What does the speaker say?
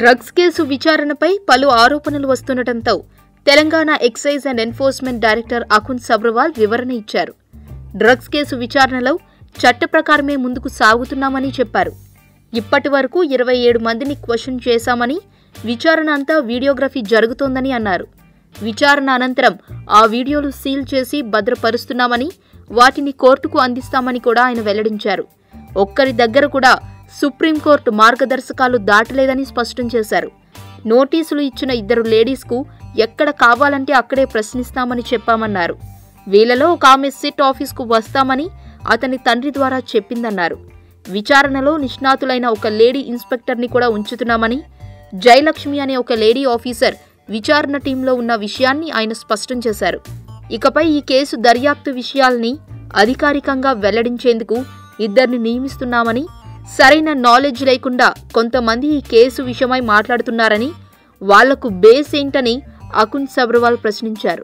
Drugs case విచారణపై పలు ఆరోపణలు వస్తుండటంతో Telangana excise and enforcement director Akun Sabharwal వివరణ ఇచ్చారు. డ్రగ్స్ కేసు విచారణలో చట్ట ప్రకారమే ముందుకు సాగుతున్నామని చెప్పారు. ఇప్పటి వరకు 27 మందిని క్వశ్చన్ చేశామని, విచారణ అంతా వీడియోగ్రఫీ జరుగుతోందని అన్నారు. విచారణ అనంతరం ఆ వీడియోలు సీల్ చేసి భద్రపరుస్తున్నామని, వాటిని కోర్టుకు అందిస్తామని కూడా ఆయన వెల్లడించారు. ఒక్కరి దగ్గర కూడా సుప్రీంకోర్టు మార్గదర్శకాలు దాటలేదని స్పష్టం చేశారు. నోటీసులు ఇచ్చిన 2 లేడీస్కు ఎక్కడ కావాలంటే అక్కడే ప్రశ్నిస్తామని చెప్పామన్నారు. వీళ్లలో ఒక ఆమె సిట్ ఆఫీస్కు వస్తామని అతని తండ్రి ద్వారా చెప్పిందన్నారు. విచారణలో నిష్ణాతులైన ఒక లేడీ ఇన్స్పెక్టర్ని కూడా ఉంచుతున్నామని, జయలక్ష్మి అనే ఒక లేడీ ఆఫీసర్ విచారణ టీంలో ఉన్న విషయాన్ని ఆయన స్పష్టం చేశారు. ఇకపై ఈ కేసు దర్యాప్తు విషయాల్ని అధికారికంగా వెల్లడించేందుకు 2 నియమిస్తున్నామని, సరైన నాలెడ్జ్ లేకుండా కొంతమంది ఈ కేసు విషయమై మాట్లాడుతున్నారని, వాళ్లకు బేస్ ఏంటని అకున్ సబ్రవాల్ ప్రశ్నించారు.